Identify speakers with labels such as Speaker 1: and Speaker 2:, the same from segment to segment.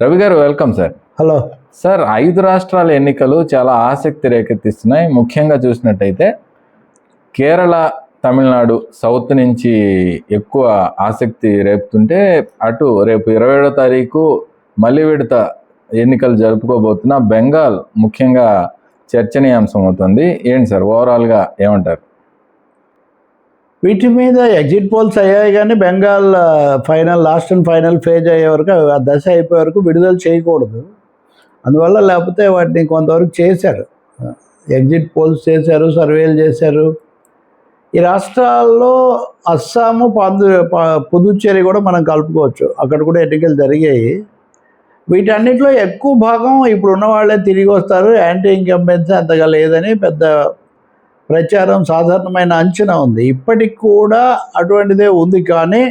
Speaker 1: రవి గారు welcome sir.
Speaker 2: Hello
Speaker 1: sir, 5 రాష్ట్రాల ఎన్నికలు చాలా ఆసక్తి రేకెత్తిస్తున్నాయి. ముఖ్యంగా చూసినట్టయితే కేరళ, తమిళనాడు సౌత్ నుంచి ఎక్కువ ఆసక్తి రేపుతుంటే, అటు రేపు 27వ తారీఖు మళ్ళీ విడత ఎన్నికలు జరుపుకోబోతున్న బెంగాల్ ముఖ్యంగా చర్చనీయాంశం అవుతుంది. ఏంటి సార్, ఓవరాల్గా ఏమంటారు?
Speaker 2: వీటి మీద ఎగ్జిట్ పోల్స్ అయ్యాయి, కానీ Bengal last and final phase అయ్యే వరకు, ఆ దశ అయిపోయే వరకు విడుదల చేయకూడదు. అందువల్ల లేకపోతే వాటిని కొంతవరకు చేశారు, ఎగ్జిట్ పోల్స్ చేశారు, సర్వేలు చేశారు. ఈ రాష్ట్రాల్లో అస్సాము, పుదుచ్చేరి కూడా మనం కలుపుకోవచ్చు, అక్కడ కూడా ఎన్నికలు జరిగాయి. వీటన్నిటిలో ఎక్కువ భాగం ఇప్పుడు ఉన్న వాళ్ళే తిరిగి వస్తారు, యాంటీ ఇన్కంబెన్సీ అంతగా లేదని పెద్ద ప్రచారం, సాధారణమైన అంచనా ఉంది. ఇప్పటికి కూడా అటువంటిదే ఉంది. కానీ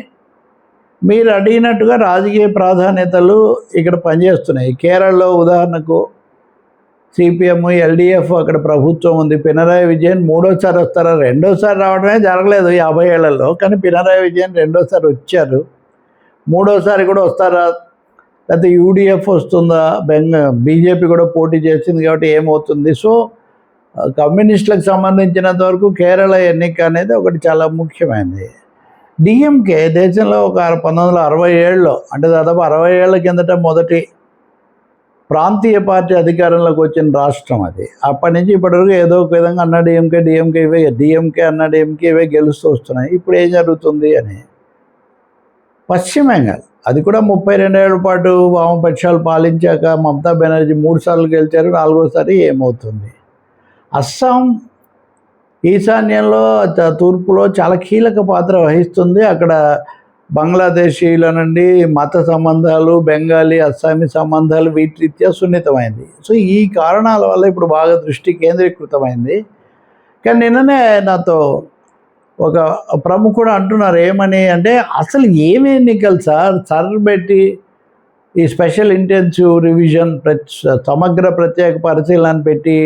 Speaker 2: మీరు అడిగినట్టుగా రాజకీయ ప్రాధాన్యతలు ఇక్కడ పనిచేస్తున్నాయి. కేరళలో ఉదాహరణకు సిపిఎం, ఎల్డిఎఫ్ అక్కడ ప్రభుత్వం ఉంది. పినరాయి విజయన్ మూడోసారి వస్తారా? రెండోసారి రావడమే జరగలేదు 50 ఏళ్లలో, కానీ పినరాయి విజయన్ రెండోసారి వచ్చారు. మూడోసారి కూడా వస్తారా? లేకపోతే యూడిఎఫ్ వస్తుందా? బీజేపీ కూడా పోటీ చేసింది కాబట్టి ఏమవుతుంది? సో కమ్యూనిస్టులకు సంబంధించినంత వరకు కేరళ ఎన్నిక అనేది ఒకటి చాలా ముఖ్యమైనది. డిఎంకే దేశంలో ఒక 1967లో, అంటే దాదాపు 60 ఏళ్ల కిందట మొదటి ప్రాంతీయ పార్టీ అధికారంలోకి వచ్చిన రాష్ట్రం అది. అప్పటి నుంచి ఇప్పటివరకు ఏదో ఒక విధంగా అన్నా డిఎంకే ఇవే గెలుస్తూ వస్తున్నాయి. ఇప్పుడు ఏం జరుగుతుంది అని, పశ్చిమ బెంగాల్ అది కూడా 32 ఏళ్ల పాటు వామపక్షాలు పాలించాక మమతా బెనర్జీ 3 సార్లు గెలిచారు, 4వసారి ఏమవుతుంది? అస్సాం ఈశాన్యంలో, తూర్పులో చాలా కీలక పాత్ర వహిస్తుంది. అక్కడ బంగ్లాదేశీలనండి, మత సంబంధాలు, బెంగాలీ అస్సామీ సంబంధాలు వీటి రీత్యా సున్నితమైంది. సో ఈ కారణాల వల్ల ఇప్పుడు బాగా దృష్టి కేంద్రీకృతమైంది. కానీ నిన్ననే నాతో ఒక ప్రముఖుడు అంటున్నారు, ఏమని అంటే, అసలు ఏమి ఎన్నికలు సార్ పెట్టి ఈ స్పెషల్ ఇంటెన్సివ్ రివిజన్ సమగ్ర ప్రత్యేక పరిశీలన పెట్టి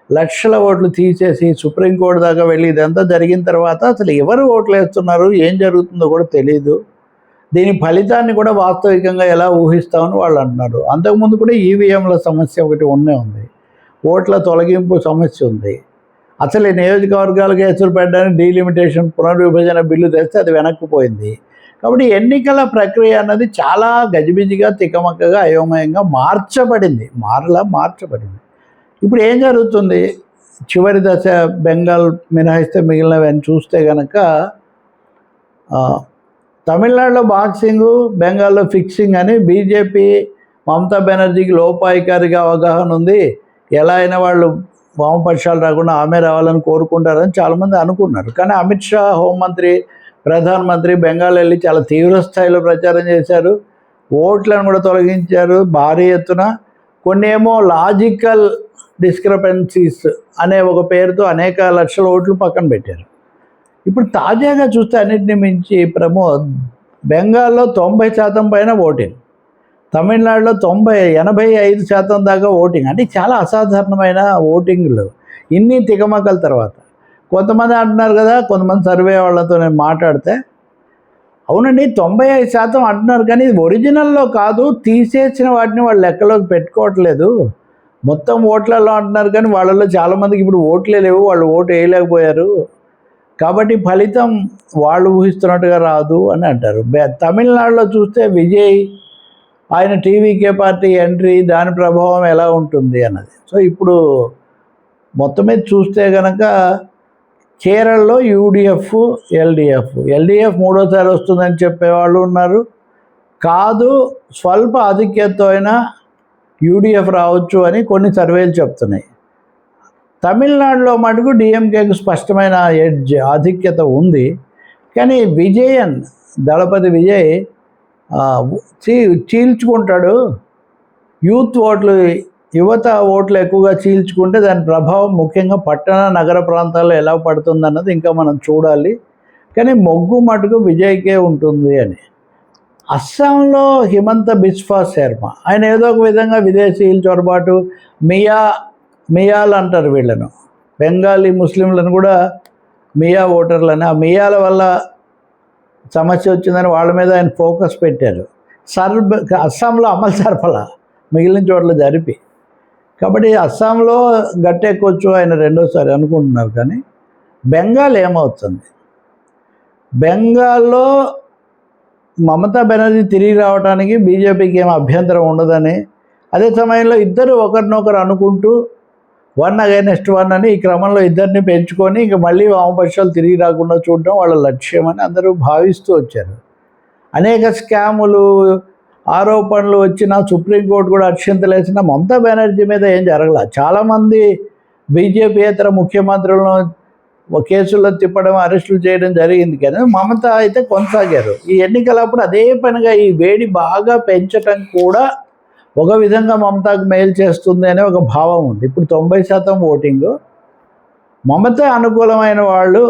Speaker 2: లక్షల ఓట్లు తీసేసి సుప్రీంకోర్టు దాకా వెళ్ళి ఇదంతా జరిగిన తర్వాత అసలు ఎవరు ఓట్లు వేస్తున్నారు, ఏం జరుగుతుందో కూడా తెలియదు. దీని ఫలితాన్ని కూడా వాస్తవికంగా ఎలా ఊహిస్తామని వాళ్ళు అంటున్నారు. అంతకుముందు కూడా ఈవీఎంల సమస్య ఒకటి ఉంది, ఓట్ల తొలగింపు సమస్య ఉంది. అసలు ఈ నియోజకవర్గాలకు కేసులు పెట్టడానికి డీలిమిటేషన్ పునర్విభజన బిల్లు తెస్తే అది వెనక్కిపోయింది. కాబట్టి ఎన్నికల ప్రక్రియ అన్నది చాలా గజిబిజిగా, తికమక్కగా, అయోమయంగా మార్చబడింది. ఇప్పుడు ఏం జరుగుతుంది? చివరి దశ బెంగాల్ మినహాయిస్తే మిగిలినవన్నీ చూస్తే కనుక, తమిళనాడులో బాక్సింగ్, బెంగాల్లో ఫిక్సింగ్ అని బీజేపీ మమతా బెనర్జీకి లోపాయికారిగా అవగాహన ఉంది. ఎలా అయినా వాళ్ళు వామపక్షాలు రాకుండా ఆమె రావాలని కోరుకుంటారని చాలామంది అనుకున్నారు. కానీ అమిత్ షా హోంమంత్రి, ప్రధానమంత్రి బెంగాల్ వెళ్ళి చాలా తీవ్ర స్థాయిలో ప్రచారం చేశారు. ఓట్లను కూడా తొలగించారు భారీ ఎత్తున. కొన్ని ఏమో లాజికల్ డిస్క్రపెన్సీస్ అనే ఒక పేరుతో అనేక లక్షల ఓట్లు పక్కన పెట్టారు. ఇప్పుడు తాజాగా చూస్తే అన్నింటినీ మించి ప్రమోద్, బెంగాల్లో 90% పైన ఓటింగ్, తమిళనాడులో 85% దాకా ఓటింగ్. అంటే చాలా అసాధారణమైన ఓటింగ్లు ఇన్ని తికమకల తర్వాత. కొంతమంది అంటున్నారు కదా, కొంతమంది సర్వే వాళ్ళతో నేను మాట్లాడితే, అవునండి 95% అంటున్నారు, కానీ ఇది ఒరిజినల్లో కాదు, తీసేసిన వాటిని వాళ్ళు లెక్కలోకి పెట్టుకోవట్లేదు. మొత్తం ఓట్లలో అంటున్నారు, కానీ వాళ్ళలో చాలామందికి ఇప్పుడు ఓట్లే లేవు, వాళ్ళు ఓటు వేయలేకపోయారు. కాబట్టి ఫలితం వాళ్ళు ఊహిస్తున్నట్టుగా రాదు అని అంటారు. తమిళనాడులో చూస్తే విజయ్, ఆయన టీవీకే పార్టీ ఎంట్రీ, దాని ప్రభావం ఎలా ఉంటుంది అన్నది. సో ఇప్పుడు మొత్తం మీద చూస్తే కనుక కేరళలో యూడిఎఫ్, ఎల్డిఎఫ్ మూడోసారి వస్తుందని చెప్పేవాళ్ళు ఉన్నారు. కాదు, స్వల్ప ఆధిక్యతతో అయినా యూడిఎఫ్ రావచ్చు అని కొన్ని సర్వేలు చెప్తున్నాయి. తమిళనాడులో మటుకు డిఎంకేకు స్పష్టమైన ఆధిక్యత ఉంది. కానీ దళపతి విజయ్ చీల్చుకుంటాడు. యువత ఓట్లు ఎక్కువగా చీల్చుకుంటే దాని ప్రభావం ముఖ్యంగా పట్టణ, నగర ప్రాంతాల్లో ఎలా పడుతుందన్నది ఇంకా మనం చూడాలి. కానీ మొగ్గు మటుకు విజయ్కే ఉంటుంది అని. అస్సాంలో హిమంత బిస్వా శర్మ, ఆయన ఏదో ఒక విధంగా విదేశీయుల చొరబాటు, మియాల్ అంటారు వీళ్ళను, బెంగాలీ ముస్లింలను కూడా మియా ఓటర్లని, ఆ మియాల వల్ల సమస్య వచ్చిందని వాళ్ళ మీద ఆయన ఫోకస్ పెట్టారు. అస్సాంలో అమలు జరపాల, మిగిలిన చోట్ల జరిపి. కాబట్టి అస్సాంలో గట్టెక్కొచ్చు ఆయన రెండోసారి అనుకుంటున్నారు. కానీ బెంగాల్ ఏమవుతుంది? బెంగాల్లో మమతా బెనర్జీ తిరిగి రావడానికి బీజేపీకి ఏం అభ్యంతరం ఉండదని, అదే సమయంలో ఇద్దరు ఒకరినొకరు అనుకుంటూ 1 against 1 అని ఈ క్రమంలో ఇద్దరిని పెంచుకొని ఇంక మళ్ళీ వామపక్షాలు తిరిగి రాకుండా చూడడం వాళ్ళ లక్ష్యం అని అందరూ భావిస్తూ వచ్చారు. అనేక స్కాములు, ఆరోపణలు వచ్చినా సుప్రీంకోర్టు కూడా అక్షింతలేసినా మమతా బెనర్జీ మీద ఏం జరగల. చాలామంది బీజేపీయేతర ముఖ్యమంత్రులను కేసుల్లో తిప్పడం, అరెస్టులు చేయడం జరిగింది. కానీ మమత అయితే కొనసాగారు. ఈ ఎన్నికలప్పుడు అదే పనిగా ఈ వేడి బాగా పెంచటం కూడా ఒక విధంగా మమతాకు మేలు చేస్తుంది అనే ఒక భావం ఉంది. ఇప్పుడు 90% ఓటింగు మమత అనుకూలమైన వాళ్ళు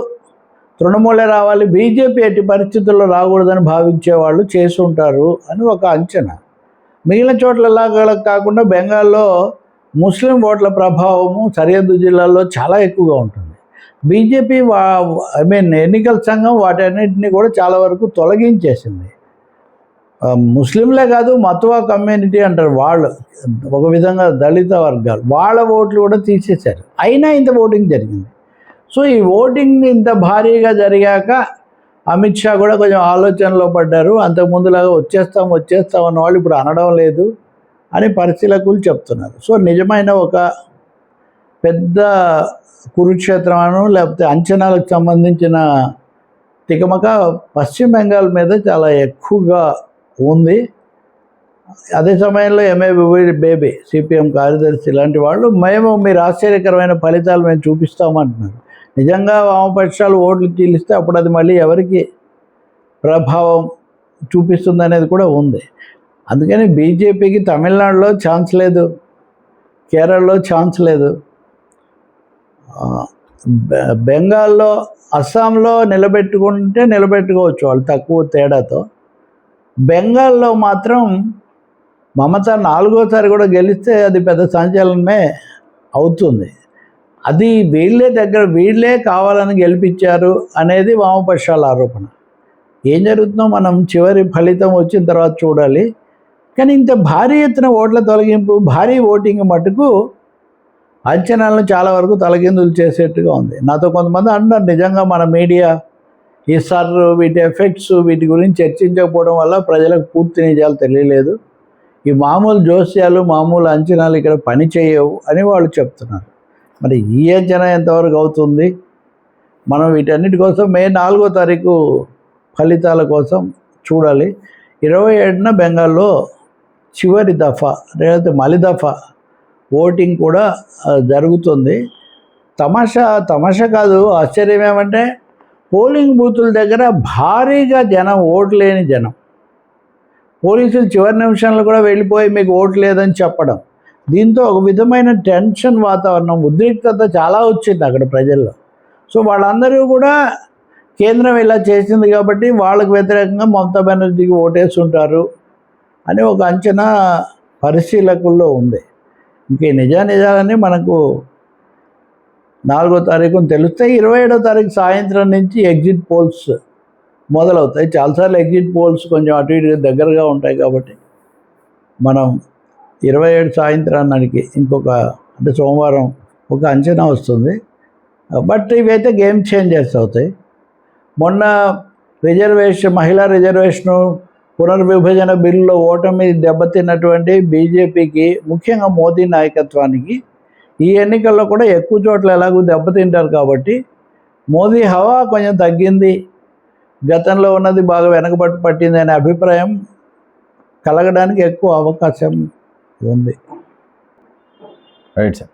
Speaker 2: తృణమూలే రావాలి, బీజేపీ ఎట్టి పరిస్థితుల్లో రాకూడదని భావించేవాళ్ళు చేసి ఉంటారు అని ఒక అంచనా. మిగిలిన చోట్లలాగా కాకుండా బెంగాల్లో ముస్లిం ఓట్ల ప్రభావము సరిహద్దు జిల్లాల్లో చాలా ఎక్కువగా ఉంటుంది. బీజేపీ ఎన్నికల సంఘం వాటన్నిటిని కూడా చాలా వరకు తొలగించేసింది. ముస్లింలే కాదు, మతువా కమ్యూనిటీ అంటారు వాళ్ళు, ఒక విధంగా దళిత వర్గాలు, వాళ్ళ ఓట్లు కూడా తీసేశారు. అయినా ఇంత ఓటింగ్ జరిగింది. సో ఈ ఓటింగ్ ఇంత భారీగా జరిగాక అమిత్ షా కూడా కొంచెం ఆలోచనలో పడ్డారు. అంతకుముందులాగా వచ్చేస్తాం అన్న వాళ్ళు ఇప్పుడు అనడం లేదు అని పరిశీలకులు చెప్తున్నారు. సో నిజమైన ఒక పెద్ద కురుక్షేత్రమను లేకపోతే అంచనాలకు సంబంధించిన తికమక పశ్చిమ బెంగాల్ మీద చాలా ఎక్కువగా ఉంది. అదే సమయంలో బేబీ సిపిఎం కార్యదర్శి ఇలాంటి వాళ్ళు మీరు ఆశ్చర్యకరమైన ఫలితాలు మేము చూపిస్తామంటున్నారు. నిజంగా వామపక్షాలు ఓట్లు చీలిస్తే అప్పుడు అది మళ్ళీ ఎవరికి ప్రభావం చూపిస్తుంది అనేది కూడా ఉంది. అందుకని బీజేపీకి తమిళనాడులో ఛాన్స్ లేదు, కేరళలో ఛాన్స్ లేదు, బెంగాల్లో అస్సాంలో నిలబెట్టుకోవచ్చు వాళ్ళు తక్కువ తేడాతో. బెంగాల్లో మాత్రం మమత 4వసారి కూడా గెలిస్తే అది పెద్ద సంచలనమే అవుతుంది. అది వీళ్ళే కావాలని గెలిపించారు అనేది వామపక్షాల ఆరోపణ. ఏం జరుగుతుందో మనం చివరి ఫలితం వచ్చిన తర్వాత చూడాలి. కానీ ఇంత భారీ ఎత్తున ఓట్ల తొలగింపు, భారీ ఓటింగ్ మటుకు అంచనాలను చాలా వరకు తలకిందులు చేసేట్టుగా ఉంది. నాతో కొంతమంది అంటారు, నిజంగా మన మీడియా ఈసారి వీటి ఎఫెక్ట్స్ వీటి గురించి చర్చించకపోవడం వల్ల ప్రజలకు పూర్తి నిజాలు తెలియలేదు, ఈ మామూలు జోస్యాలు మామూలు అంచనాలు ఇక్కడ పని చేయవు అని వాళ్ళు చెప్తున్నారు. మరి ఈ అంచనా ఎంతవరకు అవుతుంది? మనం వీటన్నిటి కోసం మే 4వ తారీఖు ఫలితాల కోసం చూడాలి. 27న బెంగాల్లో చివరి దఫా లేదా మలి దఫా ఓటింగ్ కూడా జరుగుతుంది. తమాషా కాదు, ఆశ్చర్యం ఏమంటే పోలింగ్ బూతుల దగ్గర భారీగా జనం, ఓటు లేని జనం, పోలీసులు చివరి నిమిషంలో కూడా వెళ్ళిపోయి మీకు ఓటు లేదని చెప్పడం, దీంతో ఒక విధమైన టెన్షన్ వాతావరణం, ఉద్రిక్తత చాలా వచ్చింది అక్కడ ప్రజల్లో. సో వాళ్ళందరూ కూడా కేంద్రం ఇలా చేసింది కాబట్టి వాళ్ళకు వ్యతిరేకంగా మమతా బెనర్జీకి ఓటేస్తుంటారు అని ఒక అంచనా పరిశీలకుల్లో ఉంది. ఇంక నిజాలన్నీ మనకు 4వ తారీఖున తెలుస్తాయి. 27వ తారీఖు సాయంత్రం నుంచి ఎగ్జిట్ పోల్స్ మొదలవుతాయి. చాలాసార్లు ఎగ్జిట్ పోల్స్ కొంచెం అటు ఇటు దగ్గరగా ఉంటాయి కాబట్టి మనం 27 సాయంత్రానికి అంటే సోమవారం ఒక అంచనా వస్తుంది. బట్ ఇవైతే గేమ్ చేంజర్స్ అవుతాయి. మొన్న మహిళా రిజర్వేషను పునర్విభజన బిల్లులో ఓటమి దెబ్బతిన్నటువంటి బీజేపీకి, ముఖ్యంగా మోదీ నాయకత్వానికి ఈ ఎన్నికల్లో కూడా ఎక్కువ చోట్ల ఎలాగూ దెబ్బతింటారు కాబట్టి మోదీ హవా కొంచెం తగ్గింది, గతంలో ఉన్నది బాగా వెనకబట్టు పట్టింది అనే అభిప్రాయం కలగడానికి ఎక్కువ అవకాశం ఉంది.
Speaker 1: Right sir.